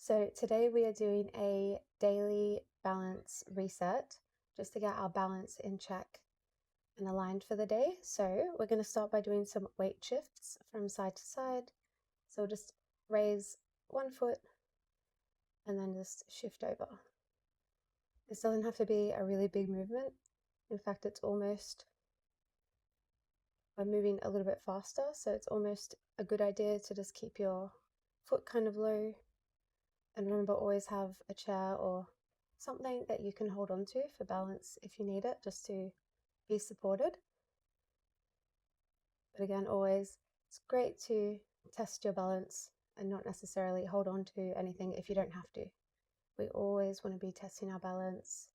So today we are doing a daily balance reset just to get our balance in check and aligned for the day. So we're going to start by doing some weight shifts from side to side. So we'll just raise one foot and then just shift over. This doesn't have to be a really big movement. In fact, it's almost, I'm moving a little bit faster, so it's almost a good idea to just keep your foot kind of low. And remember, always have a chair or something that you can hold on to for balance if you need it, just to be supported. But again, always, it's great to test your balance and not necessarily hold on to anything if you don't have to. We always want to be testing our balance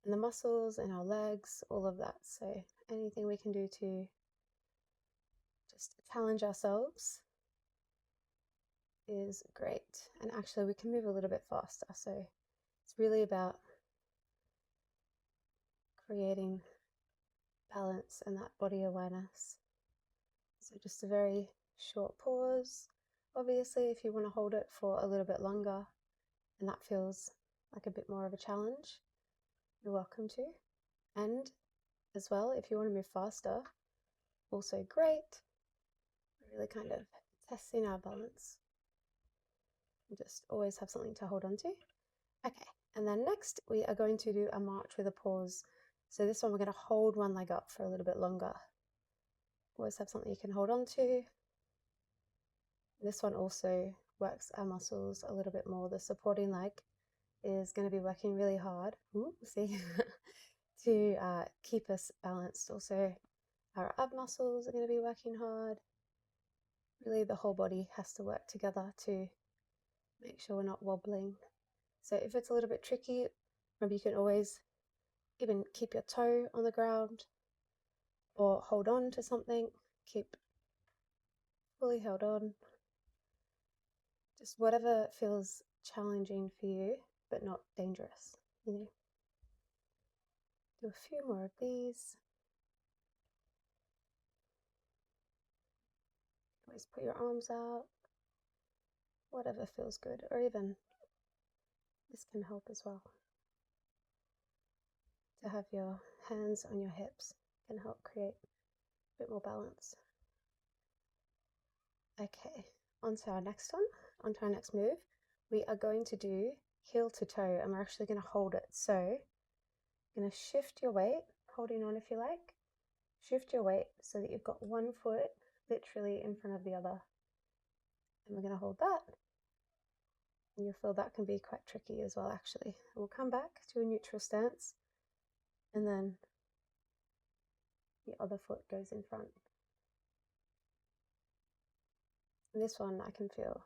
and the muscles in our legs, all of that. So anything we can do to just challenge ourselves is great. And actually, we can move a little bit faster. So it's really about creating balance and that body awareness. So just a very short pause. Obviously, if you want to hold it for a little bit longer and that feels like a bit more of a challenge, you're welcome to. And as well, if you want to move faster, also great. We're really kind of testing our balance. Just always have something to hold on to. Okay, and then next we are going to do a march with a pause. So this one we're going to hold one leg up for a little bit longer. Always have something you can hold on to. This one also works our muscles a little bit more. The supporting leg is going to be working really hard, see, to keep us balanced. Also, our ab muscles are going to be working hard. Really, the whole body has to work together to make sure we're not wobbling. So if it's a little bit tricky, remember you can always even keep your toe on the ground or hold on to something, keep fully held on. Just whatever feels challenging for you, but not dangerous, you know. Do a few more of these. Always put your arms out, whatever feels good, or even this can help as well. To have your hands on your hips can help create a bit more balance. Okay, on to our next one, on to our next move. We are going to do heel to toe, and we're actually going to hold it. So you're going to shift your weight, holding on if you like. Shift your weight so that you've got one foot literally in front of the other. And we're going to hold that. And you'll feel that can be quite tricky as well, actually. We'll come back to a neutral stance, and then the other foot goes in front. And this one I can feel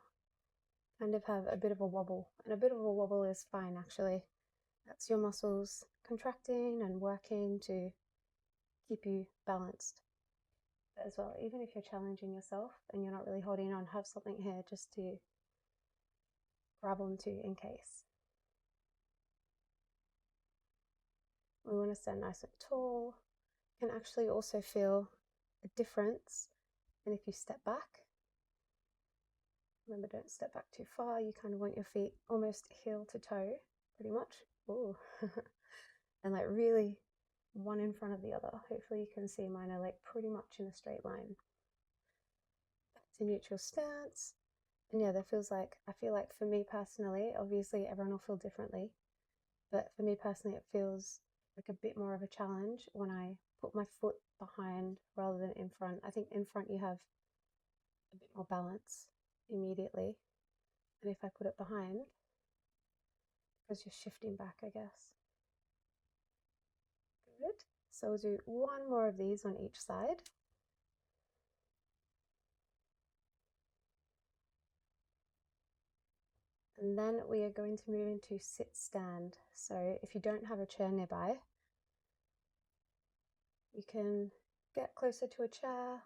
kind of have a bit of a wobble, and a bit of a wobble is fine, actually. That's your muscles contracting and working to keep you balanced. But as well, even if you're challenging yourself and you're not really holding on, have something here just to grab onto in case. We want to stand nice and tall. You can actually also feel a difference. And if you step back, remember, don't step back too far. You kind of want your feet almost heel to toe, pretty much. Ooh. And like really one in front of the other. Hopefully you can see mine are like pretty much in a straight line. Back to neutral stance. And yeah, that feels like, I feel like for me personally, obviously everyone will feel differently, but for me personally, it feels like a bit more of a challenge when I put my foot behind rather than in front. I think in front you have a bit more balance immediately. And if I put it behind, because you're shifting back, I guess. Good. So we'll do one more of these on each side. And then we are going to move into sit stand. So if you don't have a chair nearby, you can get closer to a chair.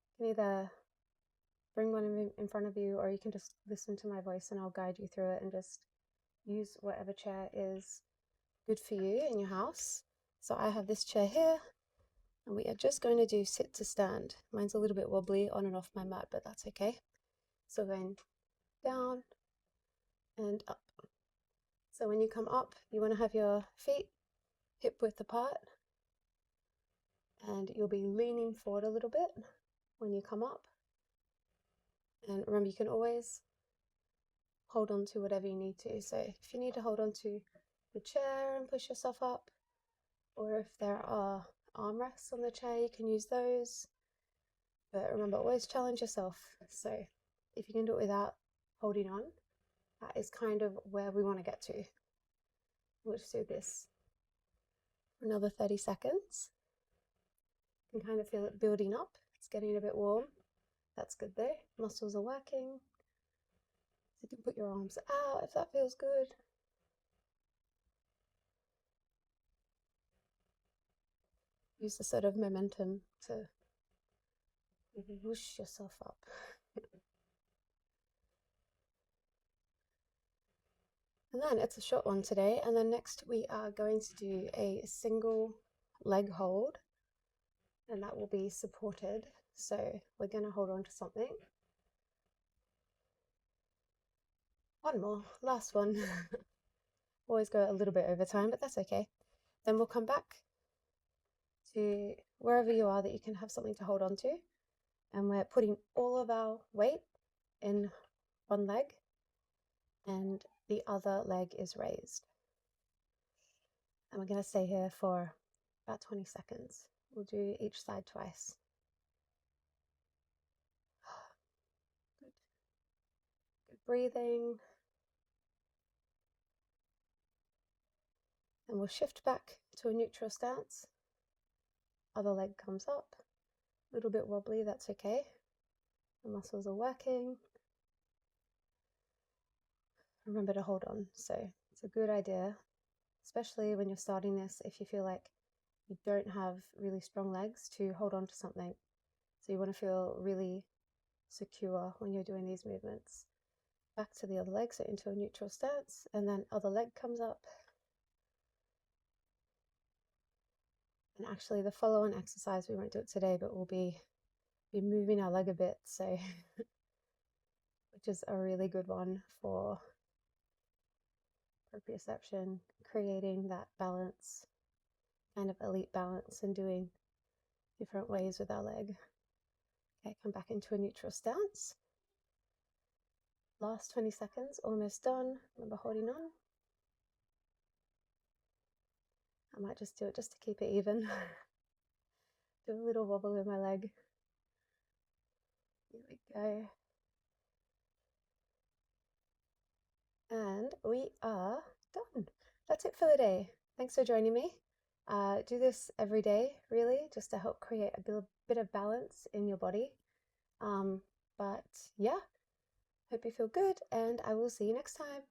You can either bring one in front of you, or you can just listen to my voice and I'll guide you through it, and just use whatever chair is good for you in your house. So I have this chair here, and we are just going to do sit to stand. Mine's a little bit wobbly on and off my mat, but that's okay. So then down, and up. So when you come up, you want to have your feet hip width apart, and you'll be leaning forward a little bit when you come up. And remember, you can always hold on to whatever you need to. So if you need to hold on to the chair and push yourself up, or if there are armrests on the chair, you can use those. But remember, always challenge yourself. So if you can do it without holding on, that is kind of where we want to get to. We'll just do this for another 30 seconds. You can kind of feel it building up. It's getting a bit warm. That's good though. Muscles are working. So you can put your arms out if that feels good. Use the sort of momentum to whoosh yourself up. And then it's a short one today, and then next we are going to do a single leg hold, and that will be supported. So we're going to hold on to something. One more, last one. Always go a little bit over time, but that's okay. Then we'll come back to wherever you are that you can have something to hold on to, and we're putting all of our weight in one leg, and the other leg is raised. And we're going to stay here for about 20 seconds. We'll do each side twice. Good. Good breathing. And we'll shift back to a neutral stance. Other leg comes up. A little bit wobbly, that's okay. The muscles are working. Remember to hold on. So it's a good idea, especially when you're starting this, if you feel like you don't have really strong legs, to hold on to something. So you want to feel really secure when you're doing these movements. Back to the other leg, so into a neutral stance, and then other leg comes up. And actually the follow-on exercise, we won't do it today, but we'll be moving our leg a bit, so which is a really good one for proprioception, creating that balance, kind of elite balance, and doing different ways with our leg. Okay, come back into a neutral stance. Last 20 seconds, almost done. Remember holding on. I might just do it just to keep it even. Do a little wobble with my leg. Here we go. And we are done. That's it for the day. Thanks for joining me. Do this every day, really, just to help create a bit of balance in your body. But yeah, hope you feel good, and I will see you next time.